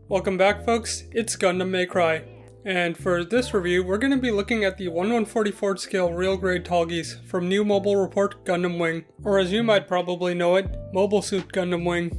Welcome back folks, it's Gundam May Cry, and for this review we're going to be looking at the 1/144th scale real grade Tallgeese from New Mobile Report Gundam Wing, or as you might probably know it, Mobile Suit Gundam Wing.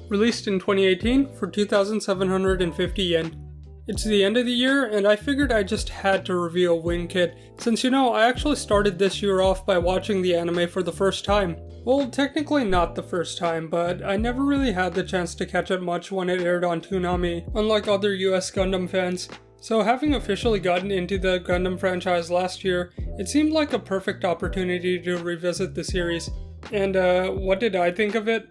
Released in 2018 for 2,750 yen. It's the end of the year and I figured I just had to review a Wing kit, since I actually started this year off by watching the anime for the first time. Well, technically not the first time, but I never really had the chance to catch it much when it aired on Toonami, unlike other US Gundam fans. So having officially gotten into the Gundam franchise last year, it seemed like a perfect opportunity to revisit the series. And what did I think of it?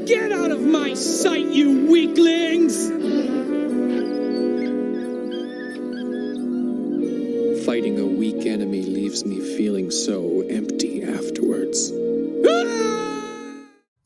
Get out of my sight, you weaklings! Fighting a weak enemy leaves me feeling so empty afterwards.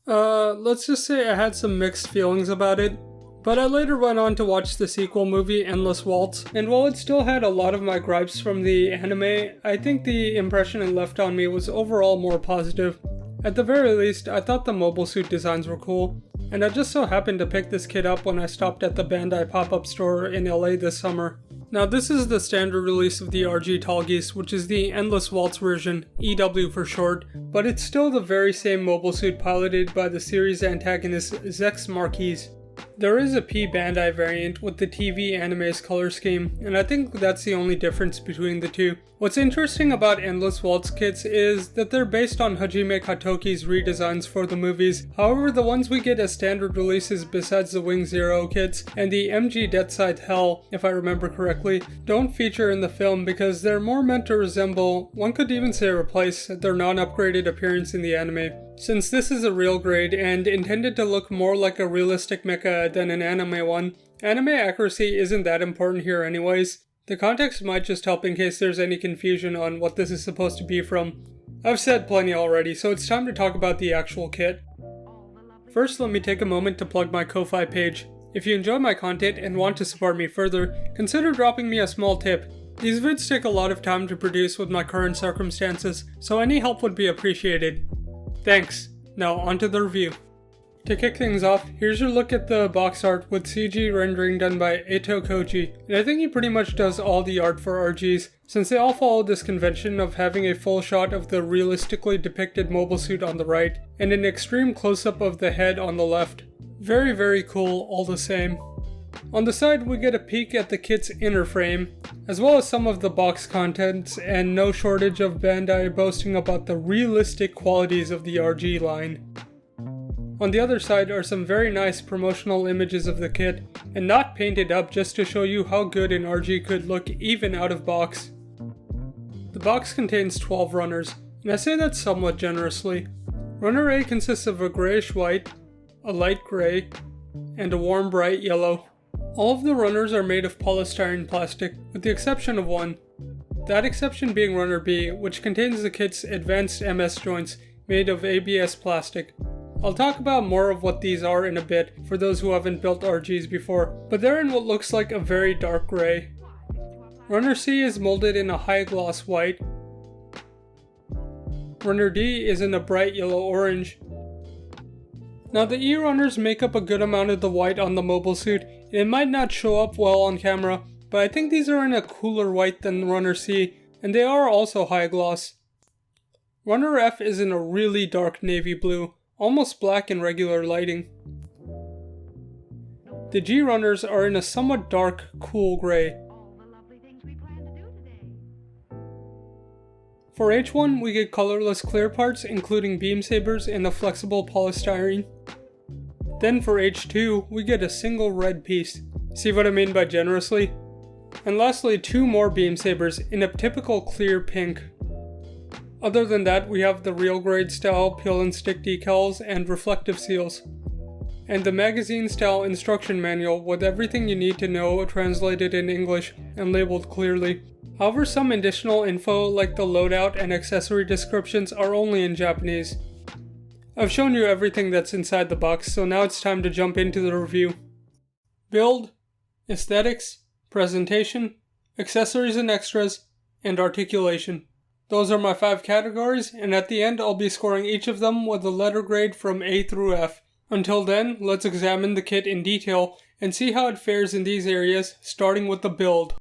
Let's just say I had some mixed feelings about it, but I later went on to watch the sequel movie Endless Waltz, and while it still had a lot of my gripes from the anime, I think the impression it left on me was overall more positive. At the very least, I thought the mobile suit designs were cool, and I just so happened to pick this kit up when I stopped at the Bandai pop-up store in LA this summer. Now this is the standard release of the RG Tallgeese, which is the Endless Waltz version, EW for short, but it's still the very same mobile suit piloted by the series antagonist Zex Marquise. There is a P Bandai variant with the TV anime's color scheme, and I think that's the only difference between the two. What's interesting about Endless Waltz kits is that they're based on Hajime Katoki's redesigns for the movies. However, the ones we get as standard releases besides the Wing Zero kits and the MG Deathside Hell, if I remember correctly, don't feature in the film because they're more meant to resemble, one could even say replace, their non-upgraded appearance in the anime. Since this is a real grade and intended to look more like a realistic mecha than an anime one, anime accuracy isn't that important here anyways. The context might just help in case there's any confusion on what this is supposed to be from. I've said plenty already, so it's time to talk about the actual kit. First, let me take a moment to plug my Ko-Fi page. If you enjoy my content and want to support me further, consider dropping me a small tip. These vids take a lot of time to produce with my current circumstances, so any help would be appreciated. Thanks. Now onto the review. To kick things off, here's your look at the box art with CG rendering done by Eto Koji, and I think he pretty much does all the art for RGs, since they all follow this convention of having a full shot of the realistically depicted mobile suit on the right, and an extreme close-up of the head on the left. Very, very cool all the same. On the side, we get a peek at the kit's inner frame, as well as some of the box contents, and no shortage of Bandai boasting about the realistic qualities of the RG line. On the other side are some very nice promotional images of the kit, and not painted up just to show you how good an RG could look even out of box. The box contains 12 runners, and I say that somewhat generously. Runner A consists of a grayish white, a light gray, and a warm bright yellow. All of the runners are made of polystyrene plastic, with the exception of one. That exception being Runner B, which contains the kit's advanced MS joints made of ABS plastic. I'll talk about more of what these are in a bit for those who haven't built RGs before, but they're in what looks like a very dark gray. Runner C is molded in a high gloss white. Runner D is in a bright yellow orange. Now the E runners make up a good amount of the white on the mobile suit, and it might not show up well on camera, but I think these are in a cooler white than Runner C, and they are also high gloss. Runner F is in a really dark navy blue, almost black in regular lighting. The G runners are in a somewhat dark, cool gray. For H1, we get colorless clear parts including beam sabers and a flexible polystyrene. Then for H2, we get a single red piece. See what I mean by generously? And lastly, two more beam sabers in a typical clear pink. Other than that, we have the real grade style peel and stick decals and reflective seals. And the magazine style instruction manual with everything you need to know translated in English and labeled clearly. However, some additional info like the loadout and accessory descriptions are only in Japanese. I've shown you everything that's inside the box, so now it's time to jump into the review. Build, aesthetics, presentation, accessories and extras, and articulation. Those are my 5 categories, and at the end I'll be scoring each of them with a letter grade from A through F. Until then, let's examine the kit in detail and see how it fares in these areas, starting with the build.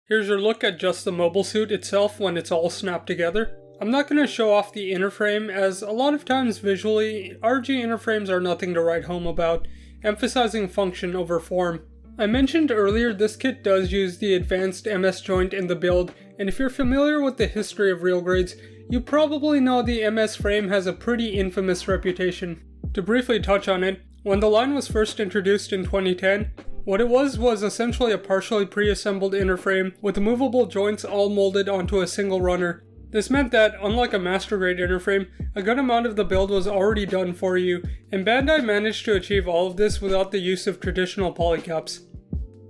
Here's your look at just the mobile suit itself when it's all snapped together. I'm not going to show off the inner frame, as a lot of times visually, RG inner frames are nothing to write home about, emphasizing function over form. I mentioned earlier this kit does use the advanced MS joint in the build, and if you're familiar with the history of real grades, you probably know the MS frame has a pretty infamous reputation. To briefly touch on it, when the line was first introduced in 2010, what it was essentially a partially pre-assembled inner frame with movable joints all molded onto a single runner. This meant that, unlike a master grade inner frame, a good amount of the build was already done for you, and Bandai managed to achieve all of this without the use of traditional polycaps.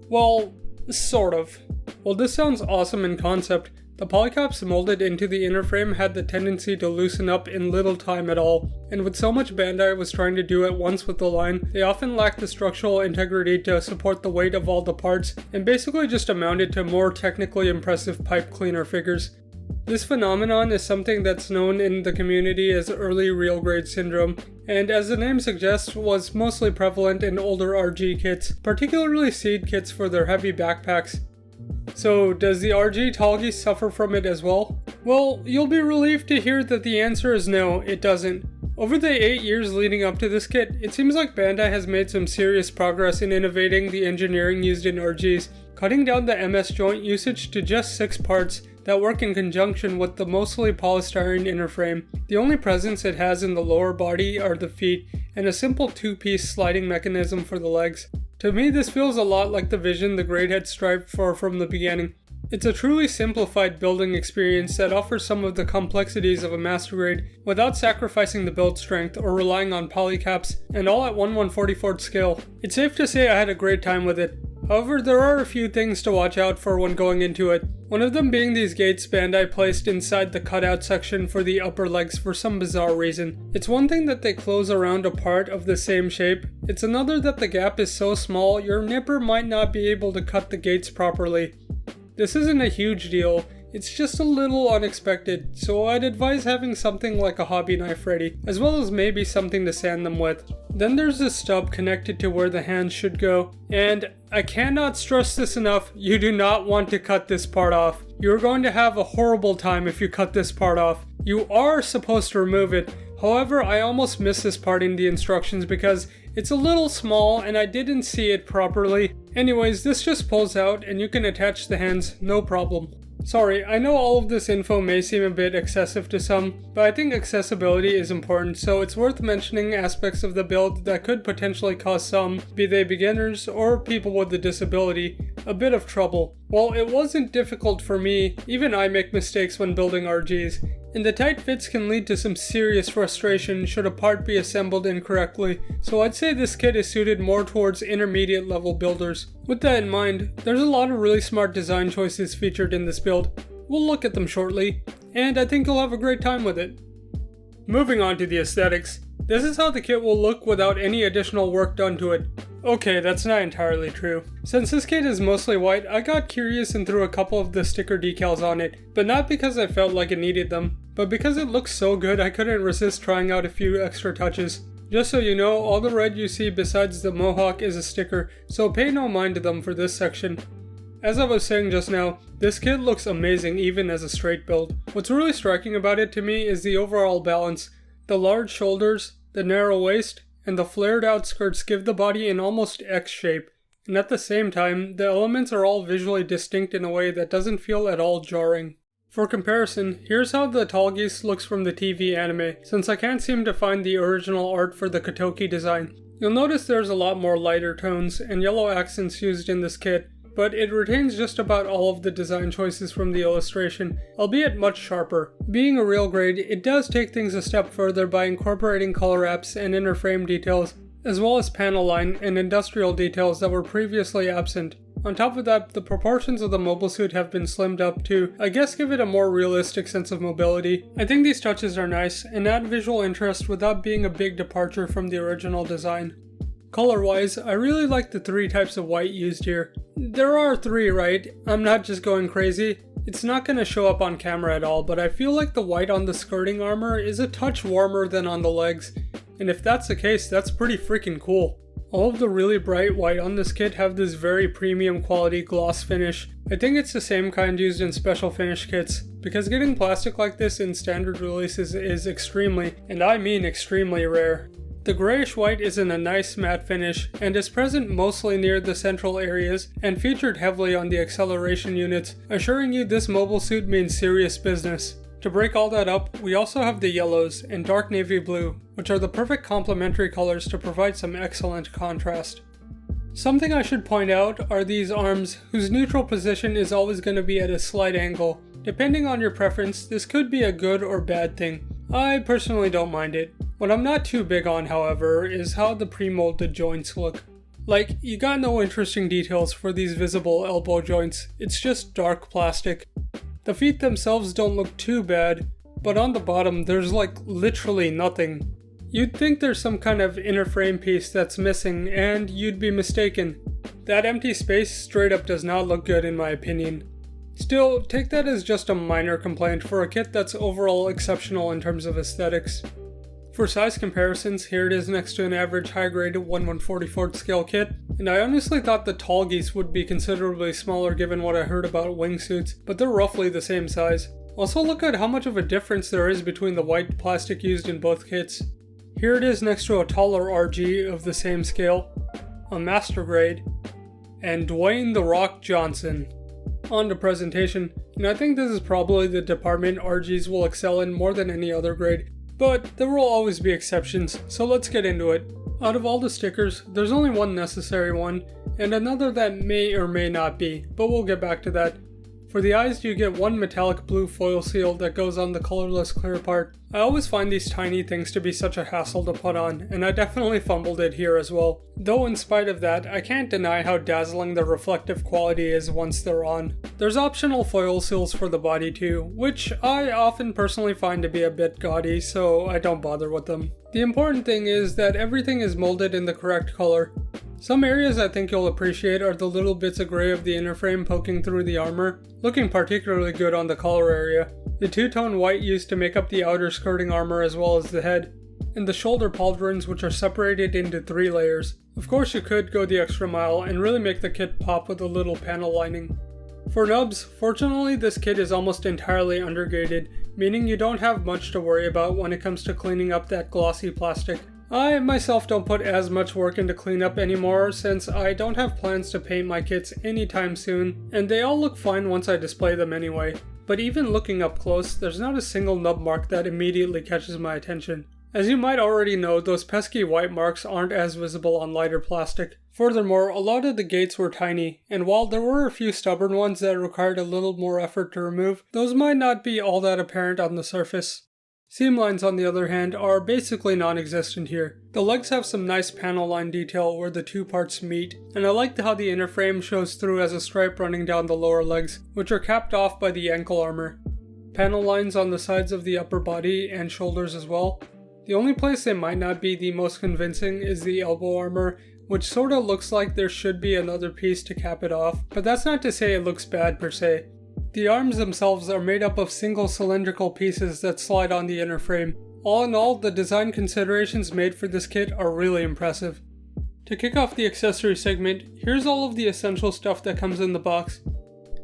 Well, sort of. While this sounds awesome in concept, the polycaps molded into the inner frame had the tendency to loosen up in little time at all, and with so much Bandai was trying to do at once with the line, they often lacked the structural integrity to support the weight of all the parts, and basically just amounted to more technically impressive pipe cleaner figures. This phenomenon is something that's known in the community as early real grade syndrome, and as the name suggests, was mostly prevalent in older RG kits, particularly seed kits for their heavy backpacks. So, does the RG Tallgeese suffer from it as well? Well, you'll be relieved to hear that the answer is no, it doesn't. Over the 8 years leading up to this kit, it seems like Bandai has made some serious progress in innovating the engineering used in RGs, cutting down the MS joint usage to just 6 parts that work in conjunction with the mostly polystyrene inner frame. The only presence it has in the lower body are the feet, and a simple 2-piece sliding mechanism for the legs. To me, this feels a lot like the vision the Greathead strived for from the beginning. It's a truly simplified building experience that offers some of the complexities of a master grade without sacrificing the build strength or relying on polycaps, and all at 1/144th scale. It's safe to say I had a great time with it. However, there are a few things to watch out for when going into it. One of them being these gates Bandai placed inside the cutout section for the upper legs for some bizarre reason. It's one thing that they close around a part of the same shape, it's another that the gap is so small your nipper might not be able to cut the gates properly. This isn't a huge deal, it's just a little unexpected, so I'd advise having something like a hobby knife ready, as well as maybe something to sand them with. Then there's this stub connected to where the hands should go, and I cannot stress this enough, you do not want to cut this part off. You're going to have a horrible time if you cut this part off. You are supposed to remove it, however I almost missed this part in the instructions because it's a little small and I didn't see it properly. Anyways, this just pulls out and you can attach the hands, no problem. Sorry, I know all of this info may seem a bit excessive to some, but I think accessibility is important, so it's worth mentioning aspects of the build that could potentially cause some, be they beginners or people with a disability, a bit of trouble. While it wasn't difficult for me, even I make mistakes when building RGs, and the tight fits can lead to some serious frustration should a part be assembled incorrectly, so I'd say this kit is suited more towards intermediate level builders. With that in mind, there's a lot of really smart design choices featured in this build. We'll look at them shortly, and I think you'll have a great time with it. Moving on to the aesthetics, this is how the kit will look without any additional work done to it. Okay, that's not entirely true. Since this kit is mostly white, I got curious and threw a couple of the sticker decals on it, but not because I felt like it needed them, but because it looks so good I couldn't resist trying out a few extra touches. Just so you know, all the red you see besides the mohawk is a sticker, so pay no mind to them for this section. As I was saying just now, this kit looks amazing even as a straight build. What's really striking about it to me is the overall balance. The large shoulders, the narrow waist, and the flared out skirts give the body an almost X shape, and at the same time, the elements are all visually distinct in a way that doesn't feel at all jarring. For comparison, here's how the Tallgeese looks from the TV anime, since I can't seem to find the original art for the Kotoki design. You'll notice there's a lot more lighter tones and yellow accents used in this kit, but it retains just about all of the design choices from the illustration, albeit much sharper. Being a real grade, it does take things a step further by incorporating color apps and inner frame details, as well as panel line and industrial details that were previously absent. On top of that, the proportions of the mobile suit have been slimmed up to, I guess, give it a more realistic sense of mobility. I think these touches are nice and add visual interest without being a big departure from the original design. Color-wise, I really like the 3 types of white used here. There are 3, right? I'm not just going crazy. It's not going to show up on camera at all, but I feel like the white on the skirting armor is a touch warmer than on the legs, and if that's the case, that's pretty freaking cool. All of the really bright white on this kit have this very premium quality gloss finish. I think it's the same kind used in special finish kits, because getting plastic like this in standard releases is extremely, and I mean extremely rare. The grayish white is in a nice matte finish, and is present mostly near the central areas, and featured heavily on the acceleration units, assuring you this mobile suit means serious business. To break all that up, we also have the yellows and dark navy blue, which are the perfect complementary colors to provide some excellent contrast. Something I should point out are these arms, whose neutral position is always going to be at a slight angle. Depending on your preference, this could be a good or bad thing. I personally don't mind it. What I'm not too big on, however, is how the pre-molded joints look. Like, you got no interesting details for these visible elbow joints, it's just dark plastic. The feet themselves don't look too bad, but on the bottom there's like literally nothing. You'd think there's some kind of inner frame piece that's missing, and you'd be mistaken. That empty space straight up does not look good in my opinion. Still, take that as just a minor complaint for a kit that's overall exceptional in terms of aesthetics. For size comparisons, here it is next to an average high-grade 1/144th scale kit, and I honestly thought the Tallgeese would be considerably smaller given what I heard about wingsuits, but they're roughly the same size. Also look at how much of a difference there is between the white plastic used in both kits. Here it is next to a taller RG of the same scale, a master grade, and Dwayne "The Rock" Johnson. On to presentation, and I think this is probably the department RGs will excel in more than any other grade. But there will always be exceptions, so let's get into it. Out of all the stickers, there's only one necessary one, and another that may or may not be, but we'll get back to that. For the eyes, you get one metallic blue foil seal that goes on the colorless clear part. I always find these tiny things to be such a hassle to put on, and I definitely fumbled it here as well. Though in spite of that, I can't deny how dazzling the reflective quality is once they're on. There's optional foil seals for the body too, which I often personally find to be a bit gaudy, so I don't bother with them. The important thing is that everything is molded in the correct color. Some areas I think you'll appreciate are the little bits of gray of the inner frame poking through the armor, looking particularly good on the collar area. The two-tone white used to make up the outer skirting armor as well as the head, and the shoulder pauldrons which are separated into 3 layers. Of course you could go the extra mile and really make the kit pop with a little panel lining. For nubs, fortunately this kit is almost entirely undergated, meaning you don't have much to worry about when it comes to cleaning up that glossy plastic. I myself don't put as much work into cleanup anymore since I don't have plans to paint my kits anytime soon, and they all look fine once I display them anyway. But even looking up close, there's not a single nub mark that immediately catches my attention. As you might already know, those pesky white marks aren't as visible on lighter plastic. Furthermore, a lot of the gates were tiny, and while there were a few stubborn ones that required a little more effort to remove, those might not be all that apparent on the surface. Seam lines, on the other hand, are basically non-existent here. The legs have some nice panel line detail where the two parts meet, and I like how the inner frame shows through as a stripe running down the lower legs, which are capped off by the ankle armor. Panel lines on the sides of the upper body and shoulders as well. The only place they might not be the most convincing is the elbow armor, which sorta looks like there should be another piece to cap it off, but that's not to say it looks bad per se. The arms themselves are made up of single cylindrical pieces that slide on the inner frame. All in all, the design considerations made for this kit are really impressive. To kick off the accessory segment, here's all of the essential stuff that comes in the box.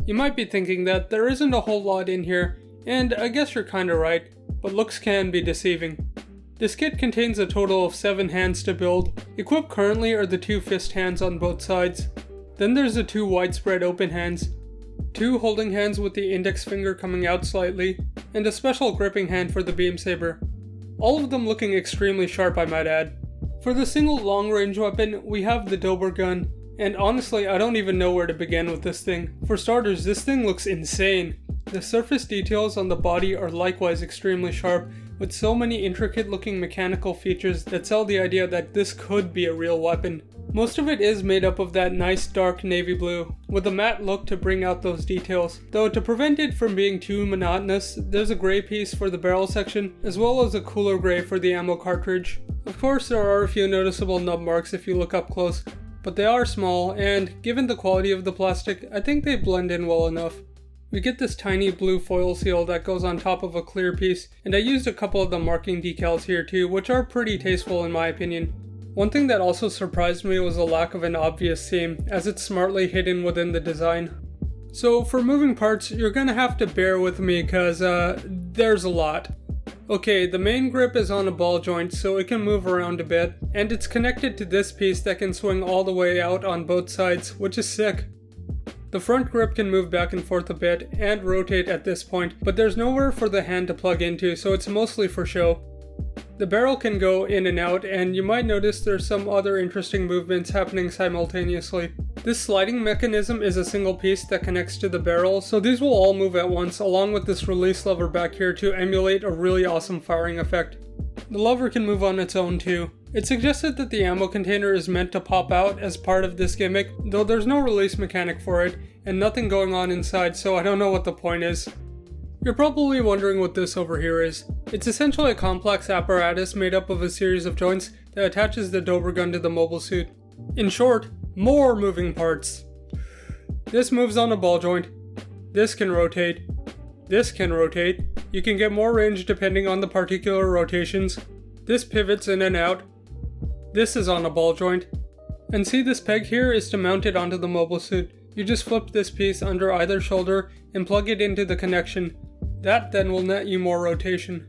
You might be thinking that there isn't a whole lot in here, and I guess you're kinda right, but looks can be deceiving. This kit contains a total of 7 hands to build. Equipped currently are the 2 fist hands on both sides. Then there's the 2 widespread open hands, 2 holding hands with the index finger coming out slightly, and a special gripping hand for the beam saber. All of them looking extremely sharp, I might add. For the single long-range weapon, we have the Dober gun, and honestly I don't even know where to begin with this thing. For starters, this thing looks insane. The surface details on the body are likewise extremely sharp, with so many intricate looking mechanical features that sell the idea that this could be a real weapon. Most of it is made up of that nice dark navy blue, with a matte look to bring out those details. Though to prevent it from being too monotonous, there's a gray piece for the barrel section, as well as a cooler gray for the ammo cartridge. Of course there are a few noticeable nub marks if you look up close, but they are small, and given the quality of the plastic, I think they blend in well enough. We get this tiny blue foil seal that goes on top of a clear piece, and I used a couple of the marking decals here too, which are pretty tasteful in my opinion. One thing that also surprised me was the lack of an obvious seam, as it's smartly hidden within the design. So for moving parts, you're gonna have to bear with me cause there's a lot. Okay, the main grip is on a ball joint so it can move around a bit, and it's connected to this piece that can swing all the way out on both sides, which is sick. The front grip can move back and forth a bit and rotate at this point, but there's nowhere for the hand to plug into, so it's mostly for show. The barrel can go in and out, and you might notice there's some other interesting movements happening simultaneously. This sliding mechanism is a single piece that connects to the barrel, so these will all move at once, along with this release lever back here to emulate a really awesome firing effect. The lever can move on its own too. It's suggested that the ammo container is meant to pop out as part of this gimmick, though there's no release mechanic for it, and nothing going on inside, so I don't know what the point is. You're probably wondering what this over here is. It's essentially a complex apparatus made up of a series of joints that attaches the Dober gun to the mobile suit. In short, more moving parts. This moves on a ball joint. This can rotate. This can rotate. You can get more range depending on the particular rotations. This pivots in and out. This is on a ball joint. And see, this peg here is to mount it onto the mobile suit. You just flip this piece under either shoulder and plug it into the connection. That then will net you more rotation.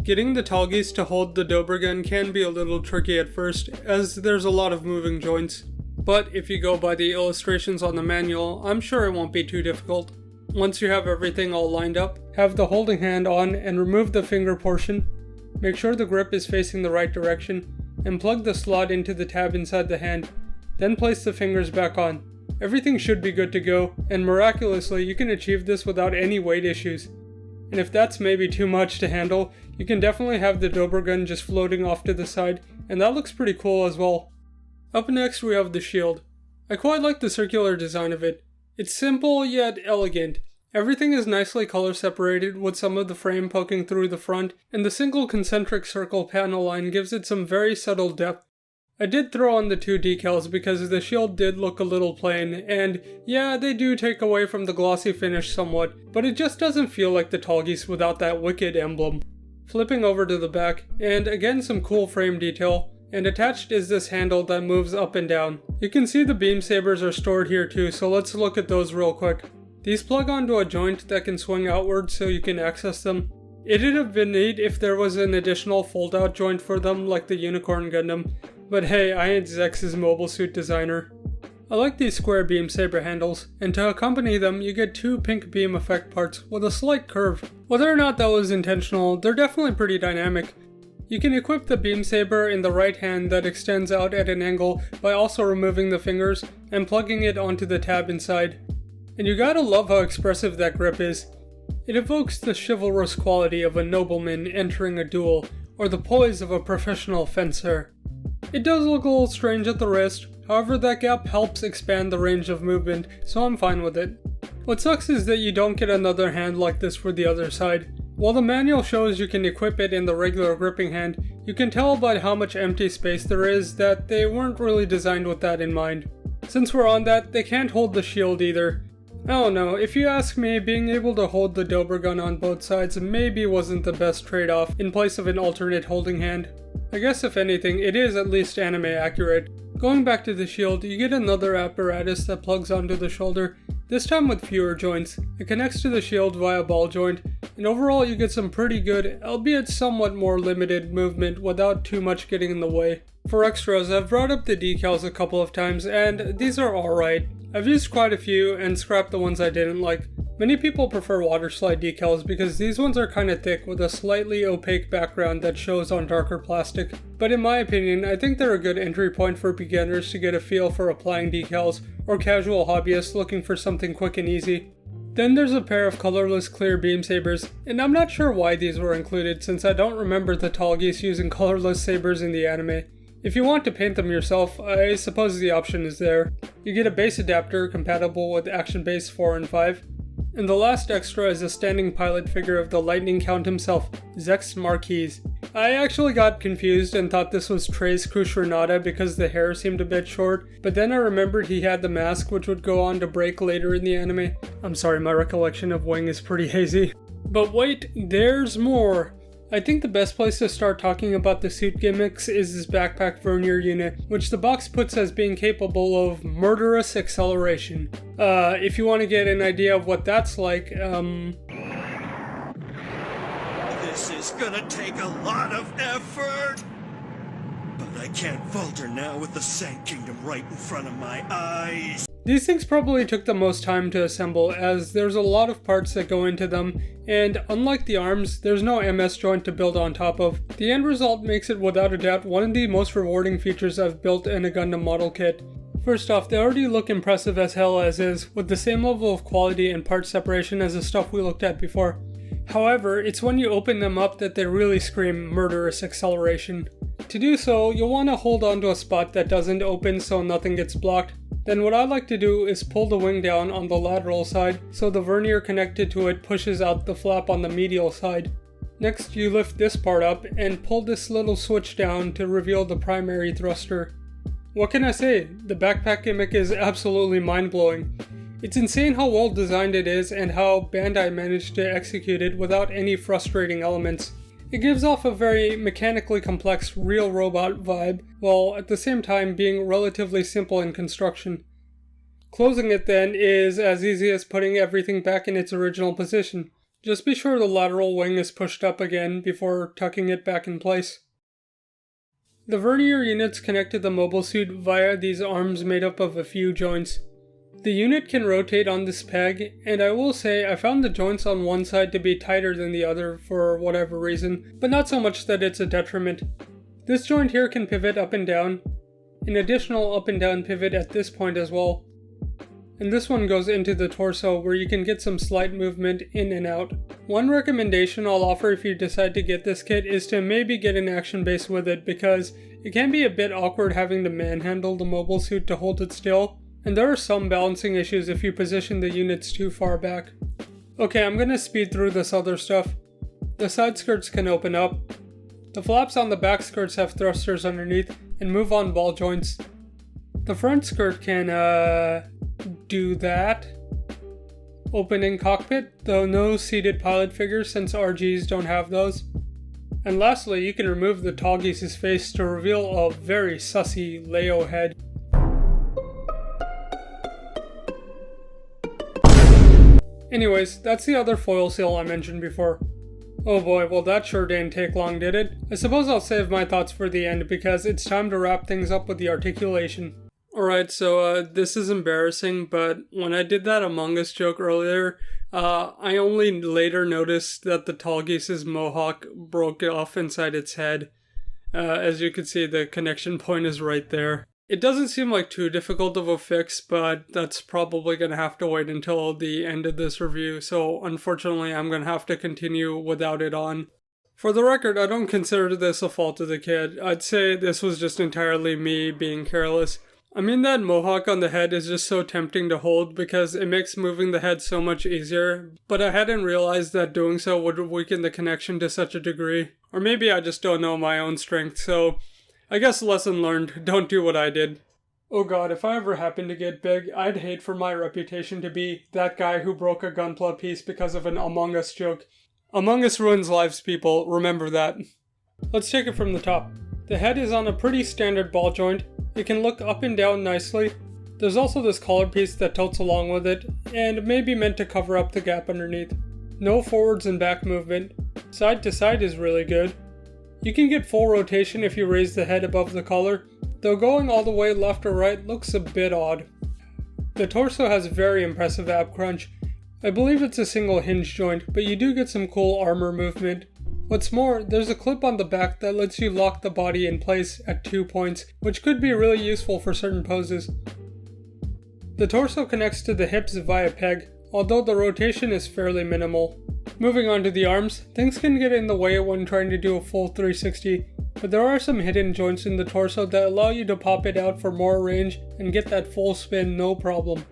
Getting the Tallgeese to hold the Dober gun can be a little tricky at first, as there's a lot of moving joints. But if you go by the illustrations on the manual, I'm sure it won't be too difficult. Once you have everything all lined up, have the holding hand on and remove the finger portion. Make sure the grip is facing the right direction, and plug the slot into the tab inside the hand. Then place the fingers back on. Everything should be good to go, and miraculously you can achieve this without any weight issues. And if that's maybe too much to handle, you can definitely have the Dober gun just floating off to the side, and that looks pretty cool as well. Up next we have the shield. I quite like the circular design of it. It's simple yet elegant. Everything is nicely color separated with some of the frame poking through the front, and the single concentric circle panel line gives it some very subtle depth. I did throw on the two decals because the shield did look a little plain, and yeah, they do take away from the glossy finish somewhat, but it just doesn't feel like the Tallgeese without that wicked emblem. Flipping over to the back, and again some cool frame detail, and attached is this handle that moves up and down. You can see the beam sabers are stored here too, so let's look at those real quick. These plug onto a joint that can swing outward so you can access them. It'd have been neat if there was an additional fold-out joint for them like the Unicorn Gundam, but hey, I ain't Zex's mobile suit designer. I like these square beam saber handles, and to accompany them you get two pink beam effect parts with a slight curve. Whether or not that was intentional, they're definitely pretty dynamic. You can equip the beam saber in the right hand that extends out at an angle by also removing the fingers and plugging it onto the tab inside. And you gotta love how expressive that grip is. It evokes the chivalrous quality of a nobleman entering a duel, or the poise of a professional fencer. It does look a little strange at the wrist, however that gap helps expand the range of movement, so I'm fine with it. What sucks is that you don't get another hand like this for the other side. While the manual shows you can equip it in the regular gripping hand, you can tell by how much empty space there is that they weren't really designed with that in mind. Since we're on that, they can't hold the shield either. I don't know, if you ask me, being able to hold the Dober gun on both sides maybe wasn't the best trade-off in place of an alternate holding hand. I guess if anything, it is at least anime accurate. Going back to the shield, you get another apparatus that plugs onto the shoulder, this time with fewer joints. It connects to the shield via ball joint, and overall you get some pretty good, albeit somewhat more limited movement without too much getting in the way. For extras, I've brought up the decals a couple of times, and these are alright. I've used quite a few and scrapped the ones I didn't like. Many people prefer water slide decals because these ones are kinda thick with a slightly opaque background that shows on darker plastic. But in my opinion, I think they're a good entry point for beginners to get a feel for applying decals, or casual hobbyists looking for something quick and easy. Then there's a pair of colorless clear beam sabers, and I'm not sure why these were included since I don't remember the Tallgeese using colorless sabers in the anime. If you want to paint them yourself, I suppose the option is there. You get a base adapter compatible with Action Base 4 and 5. And the last extra is a standing pilot figure of the lightning count himself, Zex Marquise. I actually got confused and thought this was Trey's Kushrenada because the hair seemed a bit short, but then I remembered he had the mask which would go on to break later in the anime. I'm sorry, my recollection of Wing is pretty hazy. But wait, there's more! I think the best place to start talking about the suit gimmicks is this backpack vernier unit, which the box puts as being capable of murderous acceleration. If you want to get an idea of what that's like, This is gonna take a lot of effort! But I can't falter now with the Sand Kingdom right in front of my eyes. These things probably took the most time to assemble, as there's a lot of parts that go into them, and unlike the arms, there's no MS joint to build on top of. The end result makes it without a doubt one of the most rewarding features I've built in a Gundam model kit. First off, they already look impressive as hell as is, with the same level of quality and part separation as the stuff we looked at before. However, it's when you open them up that they really scream murderous acceleration. To do so, you'll want to hold onto a spot that doesn't open so nothing gets blocked. Then what I like to do is pull the wing down on the lateral side so the vernier connected to it pushes out the flap on the medial side. Next, you lift this part up and pull this little switch down to reveal the primary thruster. What can I say? The backpack gimmick is absolutely mind-blowing. It's insane how well designed it is and how Bandai managed to execute it without any frustrating elements. It gives off a very mechanically complex real robot vibe, while at the same time being relatively simple in construction. Closing it then is as easy as putting everything back in its original position. Just be sure the lateral wing is pushed up again before tucking it back in place. The vernier units connect to the mobile suit via these arms made up of a few joints. The unit can rotate on this peg, and I will say I found the joints on one side to be tighter than the other for whatever reason, but not so much that it's a detriment. This joint here can pivot up and down, an additional up and down pivot at this point as well. And this one goes into the torso where you can get some slight movement in and out. One recommendation I'll offer if you decide to get this kit is to maybe get an action base with it, because it can be a bit awkward having to manhandle the mobile suit to hold it still. And there are some balancing issues if you position the units too far back. Okay, I'm gonna speed through this other stuff. The side skirts can open up. The flaps on the back skirts have thrusters underneath and move on ball joints. The front skirt can, do that. Open in cockpit, though no seated pilot figures since RGs don't have those. And lastly, you can remove the Tallgeese's face to reveal a very sussy Leo head. Anyways, that's the other foil seal I mentioned before. Oh boy, well that sure didn't take long, did it? I suppose I'll save my thoughts for the end because it's time to wrap things up with the articulation. Alright, so this is embarrassing, but when I did that Amogus joke earlier, I only later noticed that the Tallgeese's mohawk broke off inside its head. As you can see, the connection point is right there. It doesn't seem like too difficult of a fix, but that's probably going to have to wait until the end of this review, so unfortunately I'm going to have to continue without it on. For the record, I don't consider this a fault of the kid. I'd say this was just entirely me being careless. I mean, that mohawk on the head is just so tempting to hold because it makes moving the head so much easier, but I hadn't realized that doing so would weaken the connection to such a degree. Or maybe I just don't know my own strength, so I guess lesson learned, don't do what I did. Oh god, if I ever happen to get big, I'd hate for my reputation to be that guy who broke a Gunpla piece because of an Among Us joke. Among Us ruins lives, people, remember that. Let's take it from the top. The head is on a pretty standard ball joint. It can look up and down nicely. There's also this collar piece that tilts along with it, and may be meant to cover up the gap underneath. No forwards and back movement. Side to side is really good. You can get full rotation if you raise the head above the collar, though going all the way left or right looks a bit odd. The torso has very impressive ab crunch. I believe it's a single hinge joint, but you do get some cool armor movement. What's more, there's a clip on the back that lets you lock the body in place at 2 points, which could be really useful for certain poses. The torso connects to the hips via peg, although the rotation is fairly minimal. Moving on to the arms, things can get in the way when trying to do a full 360, but there are some hidden joints in the torso that allow you to pop it out for more range and get that full spin no problem.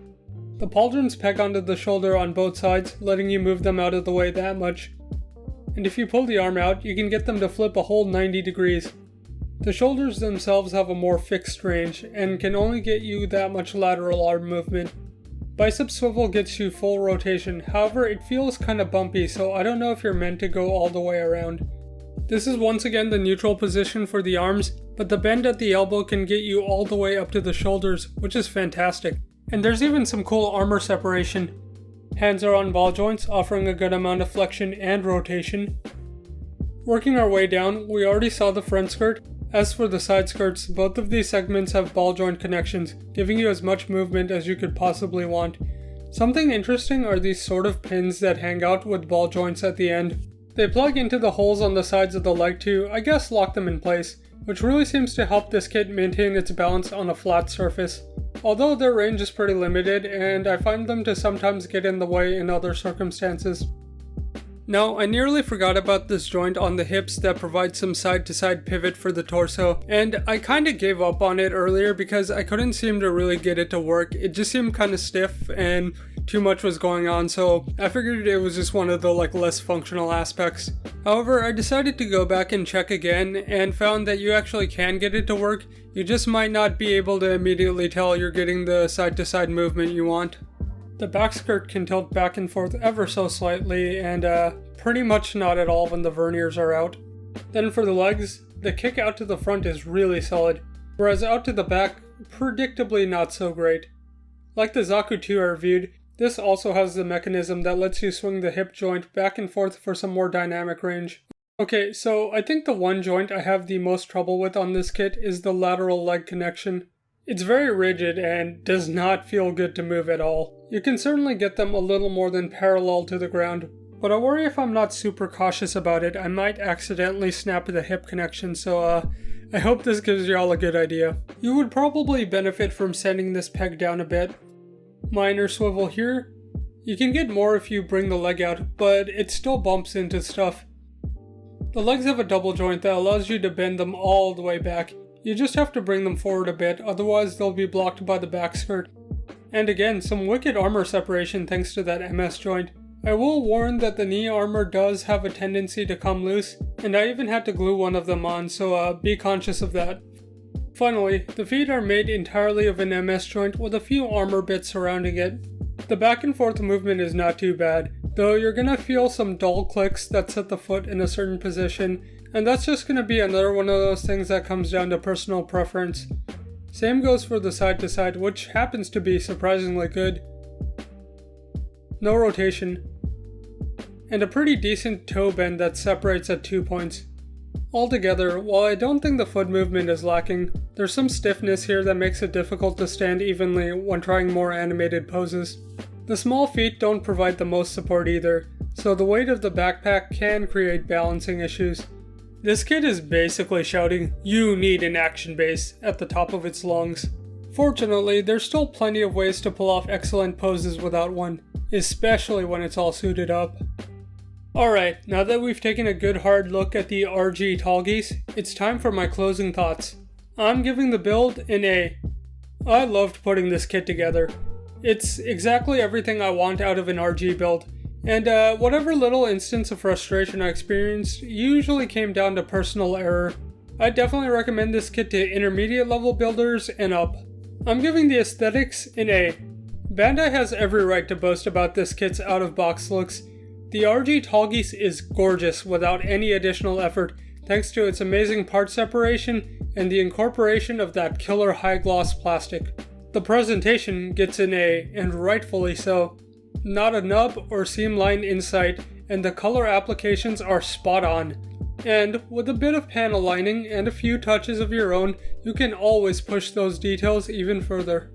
The pauldrons peg onto the shoulder on both sides, letting you move them out of the way that much. and if you pull the arm out, you can get them to flip a whole 90 degrees. The shoulders themselves have a more fixed range, and can only get you that much lateral arm movement. Bicep swivel gets you full rotation, however it feels kinda bumpy, so I don't know if you're meant to go all the way around. This is once again the neutral position for the arms, but the bend at the elbow can get you all the way up to the shoulders, which is fantastic. And there's even some cool armor separation. Hands are on ball joints, offering a good amount of flexion and rotation. Working our way down, we already saw the front skirt. As for the side skirts, both of these segments have ball joint connections, giving you as much movement as you could possibly want. Something interesting are these sort of pins that hang out with ball joints at the end. They plug into the holes on the sides of the leg to, I guess, lock them in place, which really seems to help this kit maintain its balance on a flat surface. Although their range is pretty limited, and I find them to sometimes get in the way in other circumstances. Now, I nearly forgot about this joint on the hips that provides some side-to-side pivot for the torso, and I kinda gave up on it earlier because I couldn't seem to really get it to work. It just seemed kinda stiff and too much was going on, so I figured it was just one of the less functional aspects. However, I decided to go back and check again and found that you actually can get it to work. You just might not be able to immediately tell you're getting the side-to-side movement you want. The back skirt can tilt back and forth ever so slightly, and pretty much not at all when the verniers are out. Then for the legs, the kick out to the front is really solid, whereas out to the back, predictably not so great. Like the Zaku 2 I reviewed, this also has the mechanism that lets you swing the hip joint back and forth for some more dynamic range. Okay, so I think the one joint I have the most trouble with on this kit is the lateral leg connection. It's very rigid and does not feel good to move at all. You can certainly get them a little more than parallel to the ground, but I worry if I'm not super cautious about it, I might accidentally snap the hip connection, so I hope this gives y'all a good idea. You would probably benefit from sending this peg down a bit. Minor swivel here. You can get more if you bring the leg out, but it still bumps into stuff. The legs have a double joint that allows you to bend them all the way back. You just have to bring them forward a bit, otherwise they'll be blocked by the back skirt. And again, some wicked armor separation thanks to that MS joint. I will warn that the knee armor does have a tendency to come loose, and I even had to glue one of them on, so be conscious of that. Finally, the feet are made entirely of an MS joint with a few armor bits surrounding it. The back and forth movement is not too bad, though you're gonna feel some dull clicks that set the foot in a certain position, and that's just gonna be another one of those things that comes down to personal preference. Same goes for the side to side, which happens to be surprisingly good. No rotation, and a pretty decent toe bend that separates at 2 points. Altogether, while I don't think the foot movement is lacking, there's some stiffness here that makes it difficult to stand evenly when trying more animated poses. The small feet don't provide the most support either, so the weight of the backpack can create balancing issues. This kit is basically shouting, "You need an action base," at the top of its lungs. Fortunately, there's still plenty of ways to pull off excellent poses without one, especially when it's all suited up. Alright, now that we've taken a good hard look at the RG Tallgeese, it's time for my closing thoughts. I'm giving the build an A. I loved putting this kit together. It's exactly everything I want out of an RG build, and whatever little instance of frustration I experienced usually came down to personal error. I definitely recommend this kit to intermediate level builders and up. I'm giving the aesthetics an A. Bandai has every right to boast about this kit's out-of-box looks. The RG Tallgeese is gorgeous without any additional effort, thanks to its amazing part separation and the incorporation of that killer high-gloss plastic. The presentation gets an A, and rightfully so. Not a nub or seam line in sight, and the color applications are spot on. And with a bit of panel lining and a few touches of your own, you can always push those details even further.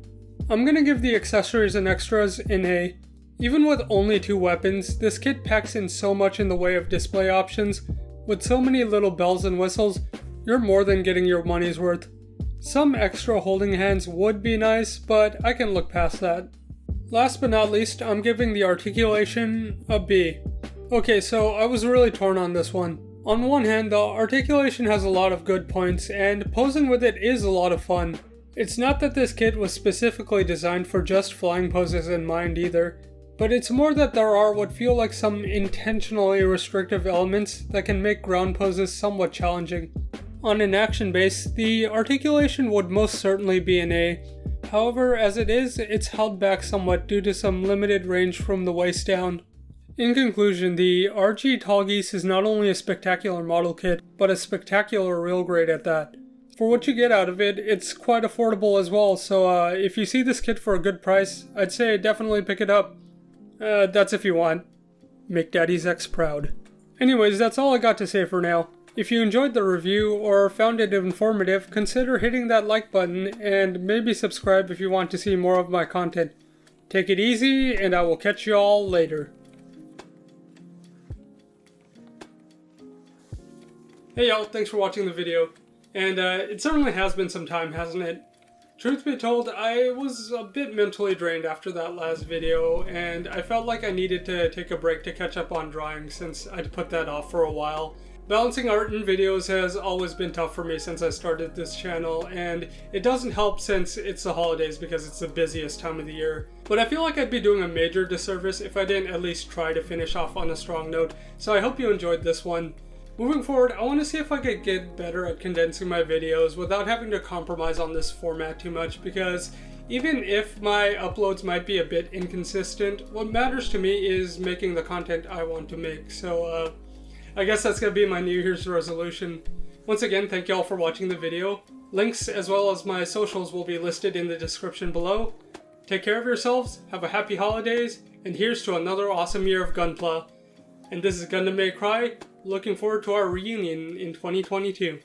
I'm gonna give the accessories and extras an A. Even with only 2 weapons, this kit packs in so much in the way of display options. With so many little bells and whistles, you're more than getting your money's worth. Some extra holding hands would be nice, but I can look past that. Last but not least, I'm giving the articulation a B. Okay, so I was really torn on this one. On one hand, the articulation has a lot of good points, and posing with it is a lot of fun. It's not that this kit was specifically designed for just flying poses in mind either, but it's more that there are what feel like some intentionally restrictive elements that can make ground poses somewhat challenging. On an action base, the articulation would most certainly be an A. However, as it is, it's held back somewhat due to some limited range from the waist down. In conclusion, the RG Tallgeese is not only a spectacular model kit, but a spectacular real grade at that. For what you get out of it, it's quite affordable as well, so if you see this kit for a good price, I'd say definitely pick it up. That's if you want. Make Daddy's ex proud. Anyways, that's all I got to say for now. If you enjoyed the review or found it informative, consider hitting that like button and maybe subscribe if you want to see more of my content. Take it easy, and I will catch you all later. Hey y'all, thanks for watching the video. And it certainly has been some time, hasn't it? Truth be told, I was a bit mentally drained after that last video, and I felt like I needed to take a break to catch up on drawing since I'd put that off for a while. Balancing art and videos has always been tough for me since I started this channel, and it doesn't help since it's the holidays because it's the busiest time of the year. But I feel like I'd be doing a major disservice if I didn't at least try to finish off on a strong note, so I hope you enjoyed this one. Moving forward, I want to see if I could get better at condensing my videos without having to compromise on this format too much, because even if my uploads might be a bit inconsistent, what matters to me is making the content I want to make. So I guess that's going to be my New Year's resolution. Once again, thank you all for watching the video. Links as well as my socials will be listed in the description below. Take care of yourselves, have a happy holidays, and here's to another awesome year of Gunpla. And this is Gundam May Cry. Looking forward to our reunion in 2022.